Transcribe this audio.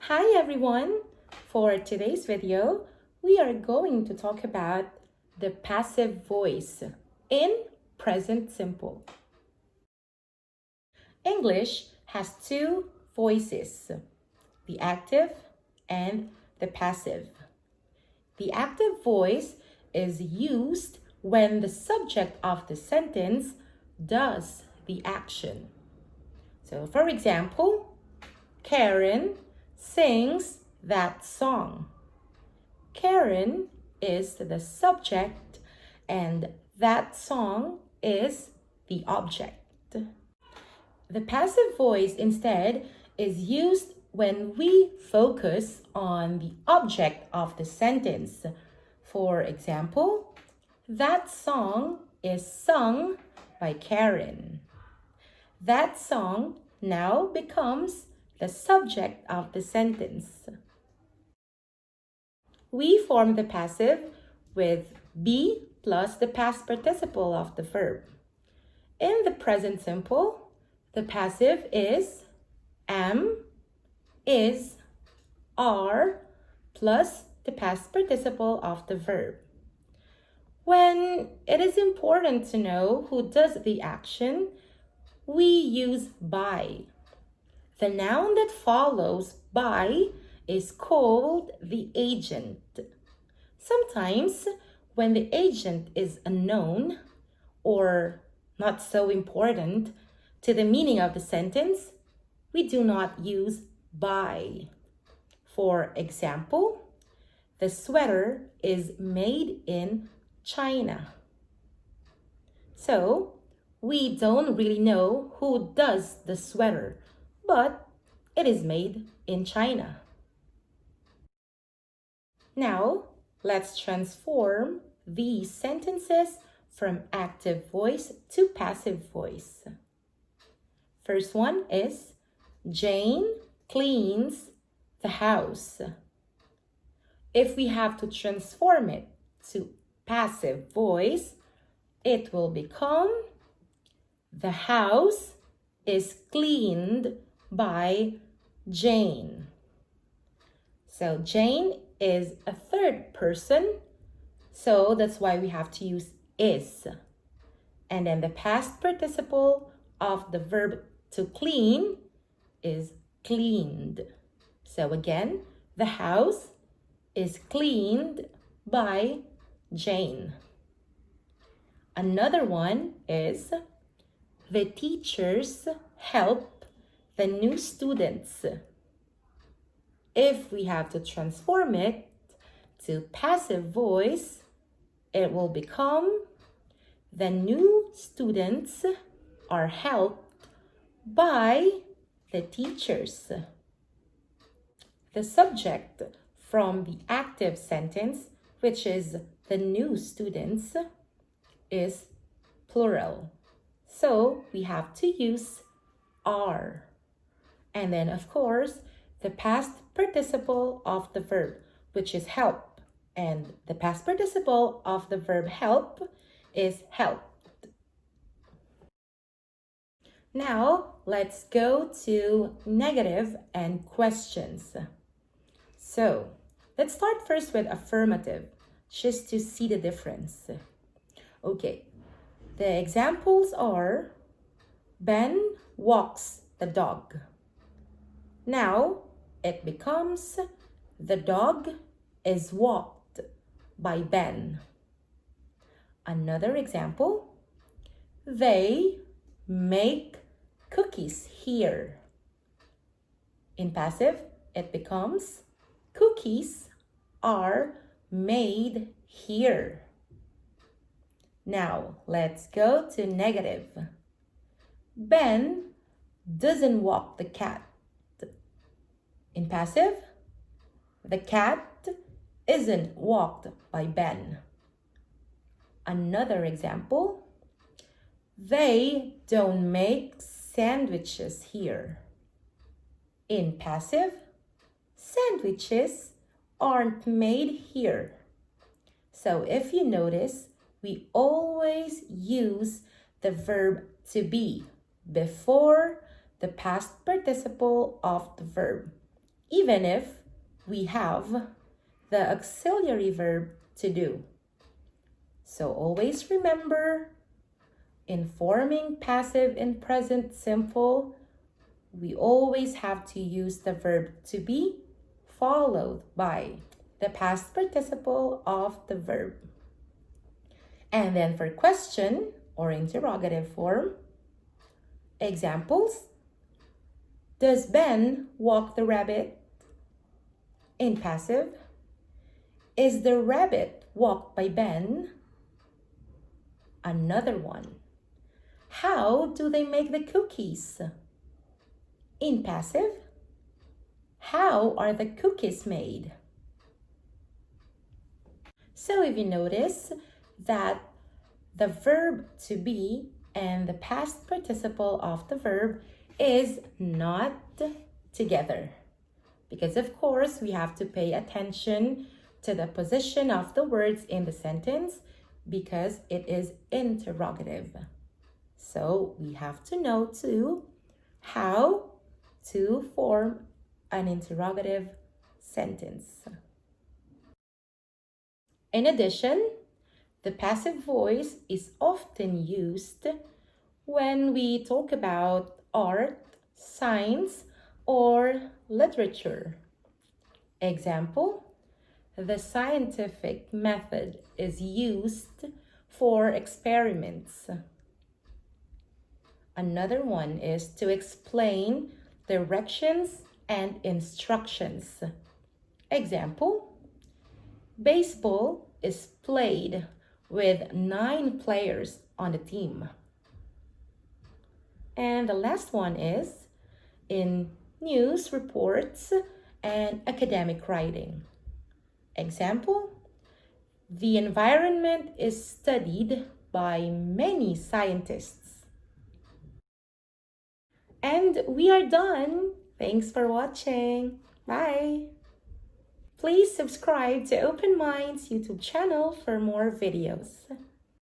Hi everyone! For today's video, we are going to talk about the passive voice in present simple. English has two voices, the active and the passive. The active voice is used when the subject of the sentence does the action. So for example, Karen sings that song. Karen is the subject and that song is the object. The passive voice instead is used when we focus on the object of the sentence. For example, that song is sung by Karen. That song now becomes the subject of the sentence. We form the passive with be plus the past participle of the verb. In the present simple, the passive is am, is, are plus the past participle of the verb. When it is important to know who does the action, we use by. The noun that follows by is called the agent. Sometimes, when the agent is unknown or not so important to the meaning of the sentence, we do not use by. For example, the sweater is made in China. So, we don't really know who does the sweater, but it is made in China. Now, let's transform these sentences from active voice to passive voice. First one is Jane cleans the house. If we have to transform it to passive voice, it will become the house is cleaned by Jane. So Jane is a third person, so that's why we have to use is. And then the past participle of the verb to clean is cleaned. So again, the house is cleaned by Jane. Another one is the teachers help the new students. If we have to transform it to passive voice, it will become the new students are helped by the teachers. The subject from the active sentence, which is the new students, is plural. So we have to use are. And then, of course, the past participle of the verb, which is help. And the past participle of the verb help is helped. Now, let's go to negative and questions. So, let's start first with affirmative, just to see the difference. Okay, the examples are Ben walks the dog. Now it becomes the dog is walked by Ben. Another example, they make cookies here. In passive, it becomes cookies are made here. Now, let's go to negative. Ben doesn't walk the cat. In passive, the cat isn't walked by Ben. Another example, they don't make sandwiches here. In passive, sandwiches aren't made here. So if you notice, we always use the verb to be before the past participle of the verb. even if we have the auxiliary verb to do. So always remember, in forming passive and present simple, we always have to use the verb to be followed by the past participle of the verb. And then for question or interrogative form, examples: does Ben walk the rabbit? In passive, is the rabbit walked by Ben? Another one: how do they make the cookies? In passive, how are the cookies made? So if you notice that the verb to be and the past participle of the verb is not together, because of course we have to pay attention to the position of the words in the sentence because it is interrogative. So we have to know too how to form an interrogative sentence. In addition, the passive voice is often used when we talk about art, science, or literature. Example: the scientific method is used for experiments. Another one is to explain directions and instructions. Example: baseball is played with 9 players on the team. And the last one is in news reports and academic writing. Example: the environment is studied by many scientists. And we are done. Thanks for watching. Bye. Please subscribe to Open Minds YouTube channel for more videos.